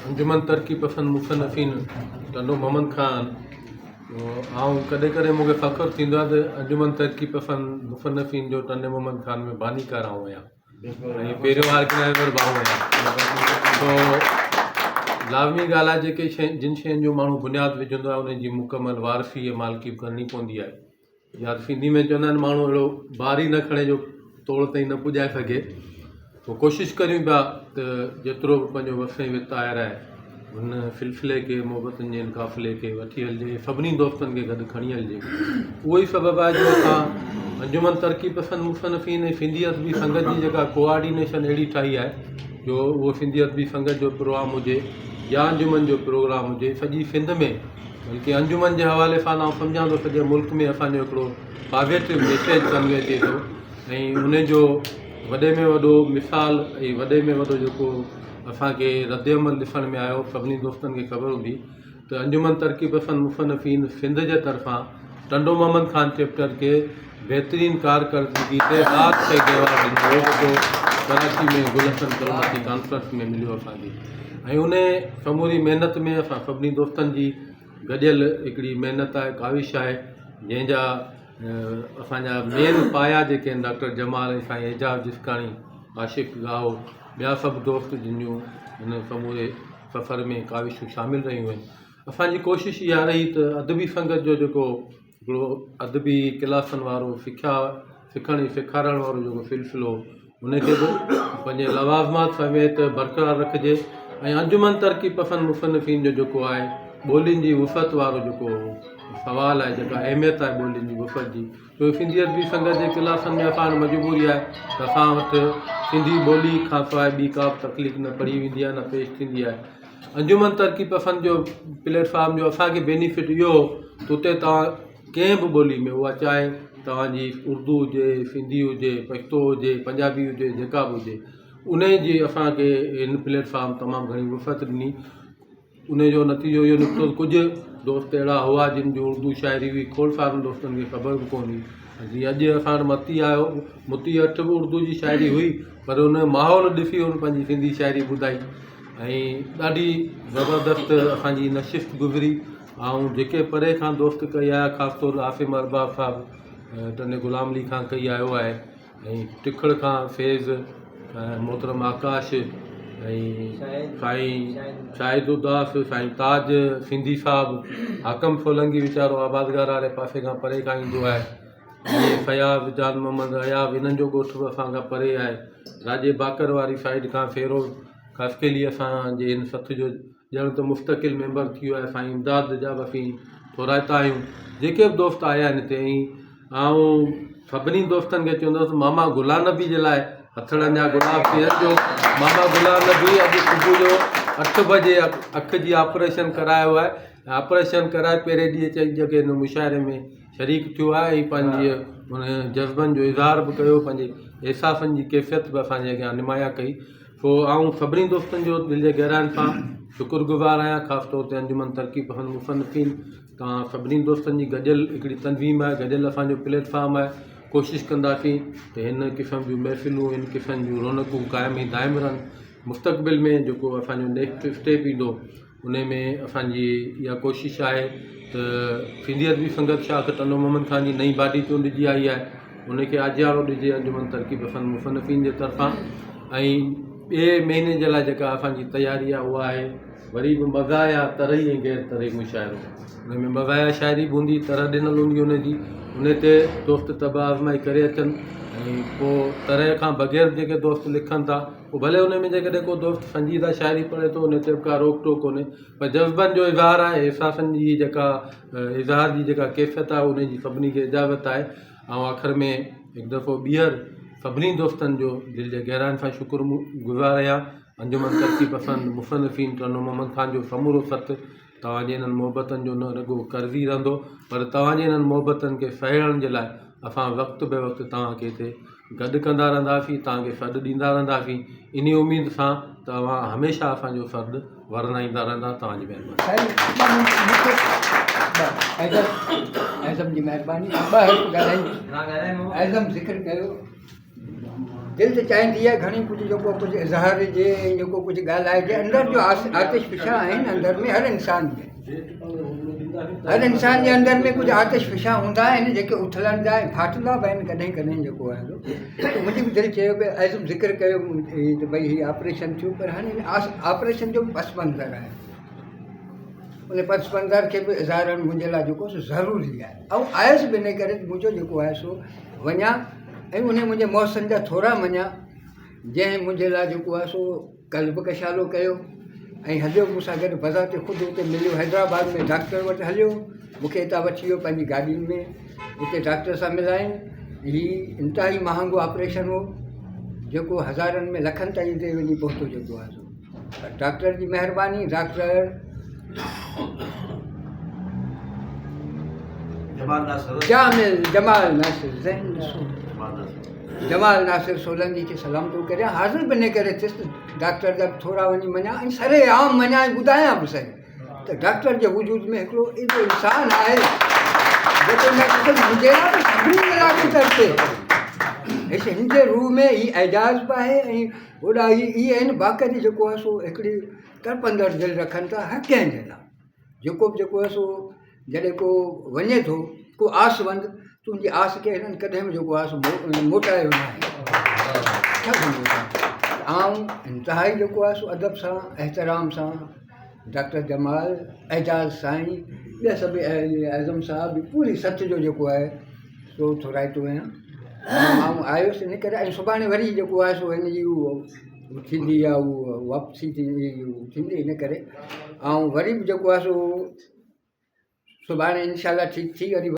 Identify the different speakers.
Speaker 1: अंजुमन तरक़ी पसंद मुसनफ़ीन टंडो मोहम्मद ख़ान आऊं कॾहिं कॾहिं मूंखे फ़ख़्रु थींदो आहे त अंजुमन तरक़ी पसंद मुसनफ़ीन जो टंडे मोहम्मद ख़ान में बानीकार आऊं आहियां ऐं पहिरियों आर्गनाइज़र बि आऊं आहियां। तो लाज़मी ॻाल्हि आहे जेके जिन शयुनि जो माण्हू बुनियादु विझंदो आहे उनजी मुकमल वारसी ऐं मालिकी करणी पवंदी आहे। या सिंधी में चवंदा आहिनि माण्हू अहिड़ो ॿार ई न खणे जो तोड़ ताईं न पुॼाए सघे। पोइ कोशिशि करियूं पिया त जेतिरो बि पंहिंजो वसे वित आयर आहे हुन सिलसिले खे मोहबतनि जे काफ़िले खे वठी हलिजे, सभिनी दोस्तनि खे गॾु खणी हलिजे। उहो ई सबबु आहे जो असां अंजुमन तरक़ी पसंद मुसनफ़ीन ऐं सिंधी अदबी संगत जी जेका कोआर्डिनेशन अहिड़ी ठाही आहे जो उहो सिंधी अदबी संगत जो प्रोग्राम हुजे या अंजुमन जो प्रोग्राम हुजे सॼी सिंध में, बल्कि अंजुमन जे हवाले सां आउं सम्झां थो सॼे मुल्क में असांजो हिकिड़ो पॉज़िटिव मैसेज कन्वे थिए थो ऐं उनजो वॾे में वॾो मिसाल ऐं वॾे में वॾो जेको असांखे रद्दअमल ॾिसण में आयो सभिनी दोस्तनि खे ख़बर हूंदी त अंजुमन तरक़ी पसंद मुसनफ़ीन सिंध जे तरफ़ां टंडो मोहम्मद ख़ान चैप्टर खे बहितरीनु कारकर्दगी ते रात खे ॾिनो कराची में गुलशन कलमती कॉन्फ्रेंस में मिलियो असांखे। ऐं उन समूरी महिनत में असां सभिनी दोस्तनि जी गॾियल हिकिड़ी महिनत आहे, काविश आहे, जंहिंजा असांजा मेन पाया जेके आहिनि डॉक्टर जमाल ऐं साईं एजाज़ जिसकाणी, आशिक़ गाहो, ॿिया सभु दोस्त जिन जूं हिन समूरे सफ़र में काविशूं शामिलु रहियूं आहिनि। असांजी कोशिशि इहा रही त अदबी संगत जो जेको हिकिड़ो अदबी क्लासनि वारो सिखण ऐं सेखारण वारो जेको सिलसिलो उनखे बि पंहिंजे लवाज़मात समेत बरक़रार रखिजे ऐं अंजुमन तरक़ी पसंद मुसनफ़ीन जो जेको आहे ॿोलियुनि जी वुफ़त वारो जेको सवाल आहे, जेका अहमियत आहे ॿोलियुनि जी वुफ़त जी, छो सिंधी अदबी संगत जे क्लासनि में असां मजबूरी आहे त असां वटि सिंधी ॿोली खां सवाइ ॿी का बि तकलीफ़ न पढ़ी वेंदी आहे, न पेश थींदी आहे। अंजुमन तरक़ी पसंद जो प्लेटफॉर्म जो असांखे बेनिफिट इहो त उते तव्हां कंहिं बि ॿोली में, उहा चाहे तव्हांजी उर्दू हुजे, सिंधी हुजे, पश्तो हुजे, पंजाबी हुजे, जेका बि हुजे, उन जी असांखे हिन प्लेटफॉर्म तमामु घणी वुफ़त ॾिनी। उनजो नतीजो इहो निकितो कुझु दोस्त अहिड़ा हुआ जिन जो उर्दू शाइरी हुई खोड़ सारनि दोस्तनि खे ख़बर बि कोन हुई। जीअं अॼु असां वटि मती आयो, मुती वटि बि उर्दू जी शाइरी हुई पर उन माहौल ॾिसी हुन पंहिंजी सिंधी शाइरी ॿुधाई ऐं ॾाढी ज़बरदस्त असांजी नशिस्त गुज़री। ऐं जेके परे खां दोस्त कई आहे, ख़ासि तौरु आसिम अरबाब साहिबु टने ग़ुलाम अली खां कई आयो आहे ऐं टिखड़ खां फैज़, मोहतरम आकाश ऐं साईं शाहिद उदास, साईं ताज सिंधी साहिबु, हाकम सोलंगी वीचारो आबादगार वारे पासे खां परे खां ईंदो आहे, ऐं फयाज़ जान मोहम्मद अयाब हिननि जो ॻोठ बि असां खां परे आहे, राजे बाकर वारी साइड खां फेरोज़ खसकेली असांजे हिन सथ जो ॼण त मुस्तक़िल मेंबर थी वियो आहे, साईं इमदाद जा बि असीं थोराइता आहियूं। जेके बि दोस्त आया आहिनि हिते ऐं सभिनी दोस्तनि खे चवंदुसि मामा गुलाम नबी जे लाइ हथड़नि जा गुलाब थी अचिजो। मामा गुलाम नबी अॼु सुबुह जो 8 बजे अखि जी ऑपरेशन करायो आहे, ऑपरेशन कराए पहिरें ॾींहुं चई जॻह हिन मुशाइरे में शरीक थियो आहे ऐं पंहिंजी हुन जज़्बनि जो इज़हार बि कयो, पंहिंजे एहसासनि जी कैफ़ियत बि असांजे अॻियां निमाया कई। पोइ आऊं सभिनी दोस्तनि जो दिलि जे गहराइनि सां शुक्रगुज़ार आहियां, ख़ासि तौर ते अंजुमन तरक़ी पसंद मुसनफ़ीन तव्हां सभिनी दोस्तनि जी गॾियल हिकिड़ी तनज़ीम आहे, गॾियल असांजो प्लेटफॉर्म आहे। कोशिशि कंदासीं त हिन क़िस्म जूं महफ़िलूं, हिन क़िस्म जूं रौनकूं क़ाइमु ऐं दाइमु रहनि। मुस्तक़बिल में जेको असांजो नेक्स्ट स्टेप ईंदो उन में असांजी इहा कोशिशि आहे त सिंधी अदबी संगत शाख टंडो मोहम्मद ख़ान जी नई बाडी चूंडिजी आई आहे, उनखे आजियारो ॾिजे अंजुमन तरक़ी पसंद मुसनफ़ीन जे तरफ़ां। ऐं ॿिए महीने जे लाइ जेका असांजी तयारी आहे उहा आहे वरी बि मज़ाया तरई ऐं गैर तरई मुशाइरो। हुन में मज़ाया शाइरी बि हूंदी, तरह ॾिनल हूंदी हुनजी, उन ते दोस्त तब आज़माई करे अचनि ऐं पोइ तरह खां बग़ैर जेके दोस्त लिखनि था पोइ भले उन में जेकॾहिं को दोस्त संजीदा शाइरी पढ़े थो उन ते का रोक टोक कोन्हे, पर जज़्बनि जो इज़हार आहे, एहसासनि जी जेका इज़हार जी जेका कैफ़ियत आहे उनजी सभिनी खे इजाज़त आहे। ऐं आख़िर में हिकु दफ़ो ॿीहर सभिनी दोस्तनि जो दिलि जे गहराइनि सां शुक्रगुज़ार आहियां। अंजुमन तरक़ी पसंद मुसनफ़ीन टंडो मोहम्मद ख़ान जो समूरो सत तव्हांजे हिननि मोहबतनि जो न रुॻो कर्ज़ी रहंदो, पर तव्हांजे हिननि मोहबतनि खे सहेड़ण जे लाइ असां वक़्तु बे वक़्तु तव्हांखे हिते गॾु कंदा रहंदासीं, तव्हांखे सॾु ॾींदा रहंदासीं। इन उमेद सां तव्हां हमेशह असांजो सॾु वरनाईंदा रहंदा। तव्हांजी महिरबानी।
Speaker 2: दिलि त चाहींदी आहे घणी कुझु जेको कुझु इज़हार हुजे जेको कुझु ॻाल्हाइजे अंदरि जो आतिश फिशा आहिनि अंदरि में हर इंसान जे अंदरि में कुझु आतिश फिशा हूंदा आहिनि जेके उथलंदा ऐं फाटंदा बि आहिनि कॾहिं कॾहिं जेको आहे त मुंहिंजी बि दिलि चयो पिए ऐं ज़िक्र कयो त भई हीअ ऑपरेशन थियो पर हाणे ऑपरेशन जो पस मंज़र आहे उन पस मंज़र खे बि इज़हार मुंहिंजे लाइ जेको सो ज़रूरी आहे ऐं आयुसि बि इन करे मुंहिंजो जेको आहे सो वञा ऐं उन मुंहिंजे मौसम जा थोरा मञा जंहिं मुंहिंजे लाइ जेको आहे सो कल्ब कशालो कयो ऐं हलियो मूंसां गॾु बज़ार ते ख़ुदि हुते मिलियो हैदराबाद में डॉक्टर वटि हलियो मूंखे हितां वठी वियो पंहिंजी गाॾियुनि में हुते डॉक्टर सां मिलायूं हीउ इंतिहाई महांगो ऑपरेशन हो जेको हज़ारनि में लखनि ताईं ते वञी पहुतो जेको आहे सो डॉक्टर जी महिरबानी डॉक्टर जमाल नासिर सोलंकी खे सलाम थो करियां हाज़िर बि न करे थियसि डॉक्टर जा थोरा वञी मञा ऐं सरे आम मञा ऐं ॿुधायां बि सही त डॉक्टर जे वजूद में हिकिड़ो एॾो इंसानु आहे जेको मुंहिंजे लाइ सभिनी लाइ कुदरते हिन जे रूह में हीउ एजाज़ बि आहे ऐं होॾा इहे आहिनि बाक़ी जेको आहे सो हिकिड़ी तरपंदड़ दिलि रखनि था हर कंहिंजे लाइ जेको आहे सो जॾहिं को वञे थो को आसवंद तुंहिंजी आस खे हिननि कॾहिं बि जेको आहे सो मोटायो न आहे ऐं इंतिहाई जेको आहे सो अदब सां एहतराम सां डॉक्टर जमाल एजाज़ साईं ॿिया सभु आज़म साहब पूरी सच जो जेको आहे सो थोराइतो आहियां ऐं आयुसि इन करे ऐं सुभाणे वरी जेको आहे सो हिन जी उहो थींदी आहे उहो वापसी थींदी इन करे ऐं वरी बि जेको आहे सो सुभाणे इंशाल्लाह ठीकु थी वरी